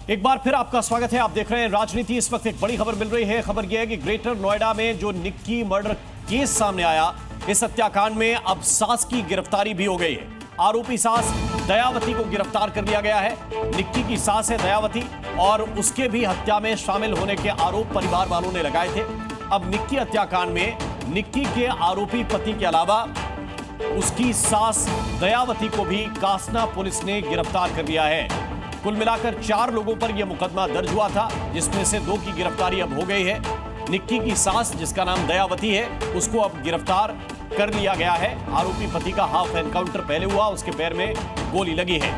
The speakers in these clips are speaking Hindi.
एक बार फिर आपका स्वागत है। आप देख रहे हैं राजनीति। इस वक्त एक बड़ी खबर मिल रही है। खबर यह है कि ग्रेटर नोएडा में जो निक्की मर्डर केस सामने आया, इस हत्याकांड में अब सास की गिरफ्तारी भी हो गई है। आरोपी सास दयावती को गिरफ्तार कर लिया गया है। निक्की की सास है दयावती और उसके भी हत्या में शामिल होने के आरोप परिवार वालों ने लगाए थे। अब निक्की हत्याकांड में निक्की के आरोपी पति के अलावा उसकी सास दयावती को भी कासना पुलिस ने गिरफ्तार कर लिया है। कुल मिलाकर 4 लोगों पर यह मुकदमा दर्ज हुआ था, जिसमें से 2 की गिरफ्तारी अब हो गई है। निक्की की सास, जिसका नाम दयावती है, उसको अब गिरफ्तार कर लिया गया है। आरोपी पति का हाफ एनकाउंटर पहले हुआ, उसके पैर में गोली लगी है।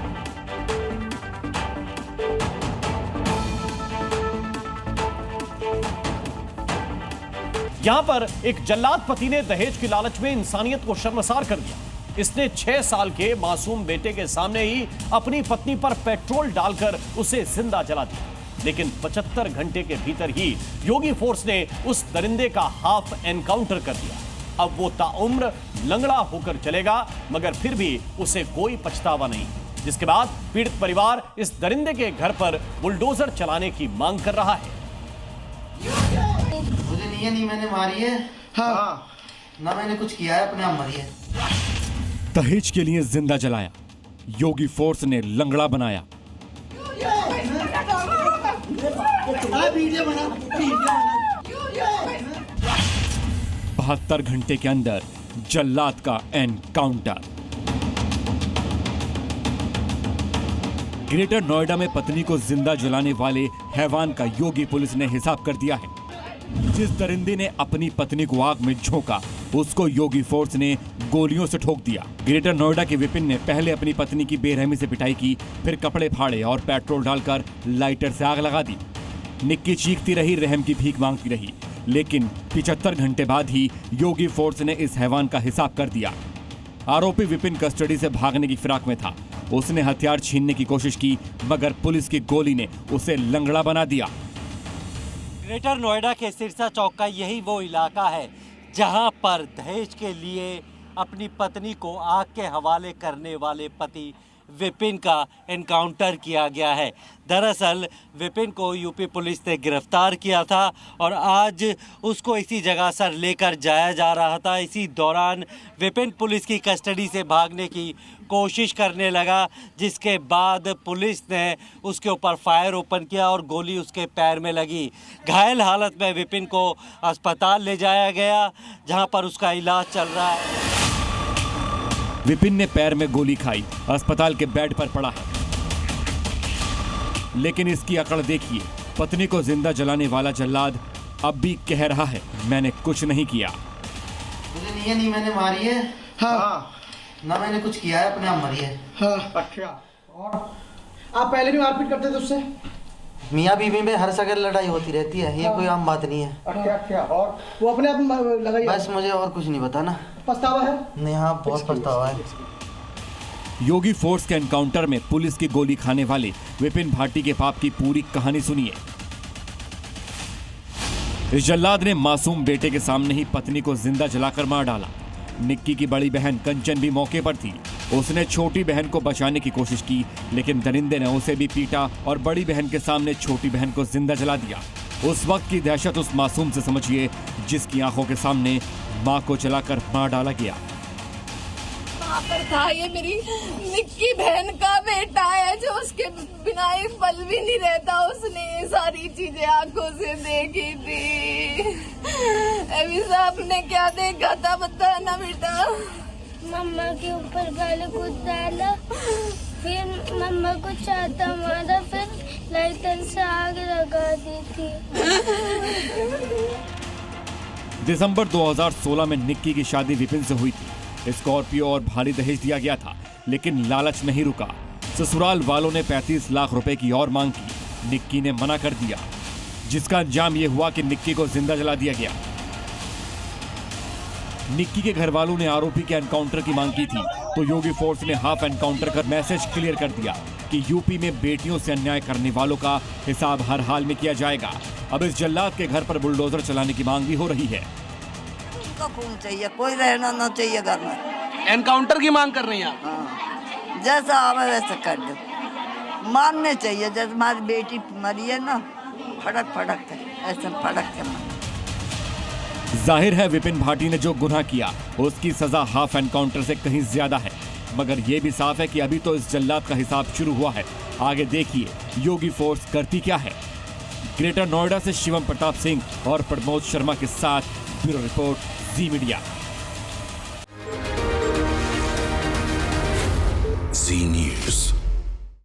यहां पर एक जल्लाद पति ने दहेज की लालच में इंसानियत को शर्मसार कर दिया। इसने 6 साल के मासूम बेटे के सामने ही अपनी पत्नी पर पेट्रोल डालकर उसे जिंदा जला दिया। लेकिन 75 घंटे के भीतर ही योगी फोर्स ने उस दरिंदे का हाफ एनकाउंटर कर दिया। अब वो ताउम्र लंगड़ा होकर चलेगा, मगर फिर भी उसे कोई पछतावा नहीं, जिसके बाद पीड़ित परिवार इस दरिंदे के घर पर बुलडोजर चलाने की मांग कर रहा है। मुझे नहीं मैंने मारी है। हाँ। ना मैंने कुछ किया है, अपने आप मरी है। दहेज के लिए जिंदा जलाया, योगी फोर्स ने लंगड़ा बनाया। वीडियो बना। 72 घंटे के अंदर जल्लाद का एनकाउंटर। ग्रेटर नोएडा में पत्नी को जिंदा जलाने वाले हैवान का योगी पुलिस ने हिसाब कर दिया है। जिस दरिंदे ने अपनी पत्नी को आग में झोंका, उसको योगी फोर्स ने गोलियों से ठोक दिया। ग्रेटर नोएडा के विपिन ने पहले अपनी पत्नी की बेरहमी से पिटाई की, फिर कपड़े फाड़े और पेट्रोल डालकर लाइटर से आग लगा दी। निक्की चीखती रही, रहम की भीख मांगती रही, लेकिन 75 घंटे बाद ही योगी फोर्स ने इस हैवान का हिसाब कर दिया। आरोपी विपिन कस्टडी से भागने की फिराक में था। उसने हथियार छीनने की कोशिश की, मगर पुलिस की गोली ने उसे लंगड़ा बना दिया। ग्रेटर नोएडा के सिरसा चौक का यही वो इलाका है जहां पर दहेज के लिए अपनी पत्नी को आग के हवाले करने वाले पति विपिन का एनकाउंटर किया गया है। दरअसल विपिन को यूपी पुलिस ने गिरफ्तार किया था और आज उसको इसी जगह सर लेकर जाया जा रहा था। इसी दौरान विपिन पुलिस की कस्टडी से भागने की कोशिश करने लगा, जिसके बाद पुलिस ने उसके ऊपर फायर ओपन किया और गोली उसके पैर में लगी। घायल हालत में विपिन को अस्पताल ले जाया गया, जहां पर उसका इलाज चल रहा है। विपिन ने पैर में गोली खाई, अस्पताल के बेड पर पड़ा है। लेकिन इसकी अकड़ देखिए, पत्नी को जिंदा जलाने वाला जल्लाद अब भी कह रहा है, मैंने कुछ नहीं किया। मुझे नहीं मैंने मारी है। हाँ। ना मैंने कुछ किया है, अपने आप मरी है। हाँ। अच्छा। और आप पहले भी मारपीट करते थे उससे? मियाँ बीवी में हर जगह लड़ाई होती रहती है, ये कोई आम बात नहीं है। अच्छा। और वो अपने आप लगाई? बस मुझे और कुछ नहीं पता ना। पछतावा है? नहीं, हाँ बहुत पछतावा है। योगी फोर्स के एनकाउंटर में पुलिस की गोली खाने वाले विपिन भाटी के पाप की पूरी कहानी सुनिए। इस जल्लाद ने मासूम बेटे के सामने ही पत्नी को जिंदा जलाकर मार डाला। निक्की की बड़ी बहन कंचन भी मौके पर थी। उसने छोटी बहन को बचाने की कोशिश की, लेकिन दरिंदे ने उसे भी पीटा और बड़ी बहन के सामने छोटी बहन को जिंदा जला दिया। उस वक्त की दहशत उस मासूम से समझिए, जिसकी आंखों के सामने मां को जलाकर मार डाला गया। वहाँ पर था ये मेरी निक्की बहन का बेटा है, जो उसके बिना एक पल भी नहीं रहता। उसने ये सारी चीजें आंखों से देखी थी। अभी साहब ने क्या देखा था बताना बेटा? मम्मा के ऊपर गाली कूद डाला, फिर मम्मा को चाहता मारा, फिर लाइटर से आग लगा दी थी। दिसंबर 2016 में निक्की की शादी विपिन से हुई थी। स्कॉर्पियो और भारी दहेज दिया गया था, लेकिन लालच नहीं रुका। ससुराल वालों ने 35 लाख रुपए की और मांग की। निक्की ने मना कर दिया, जिसका अंजाम यह हुआ कि निक्की को जिंदा जला दिया गया। निक्की के घर वालों ने आरोपी के एनकाउंटर की मांग की थी, तो योगी फोर्स ने हाफ एनकाउंटर कर मैसेज क्लियर कर दिया कि यूपी में बेटियों से अन्याय करने वालों का हिसाब हर हाल में किया जाएगा। अब इस जल्लाद के घर पर बुलडोजर चलाने की मांग भी हो रही है। उनको खून चाहिए, कोई रहना ना चाहिए घर में। एनकाउंटर की मांग कर रही हैं आप? हाँ, जैसा आवे वैसे कर दो। मानने चाहिए। जैसे हमारी बेटी मरी है ना, फड़क फड़क के, ऐसे फड़क के मार। जाहिर है विपिन भाटी ने जो गुनाह किया उसकी सजा हाफ एनकाउंटर से कहीं ज्यादा है, मगर यह भी साफ है कि अभी तो इस जल्लाद का हिसाब शुरू हुआ है। आगे देखिए योगी फोर्स करती क्या है। ग्रेटर नोएडा से शिवम प्रताप सिंह और प्रमोद शर्मा के साथ ब्यूरो रिपोर्ट, जी मीडिया। जी न्यूज़।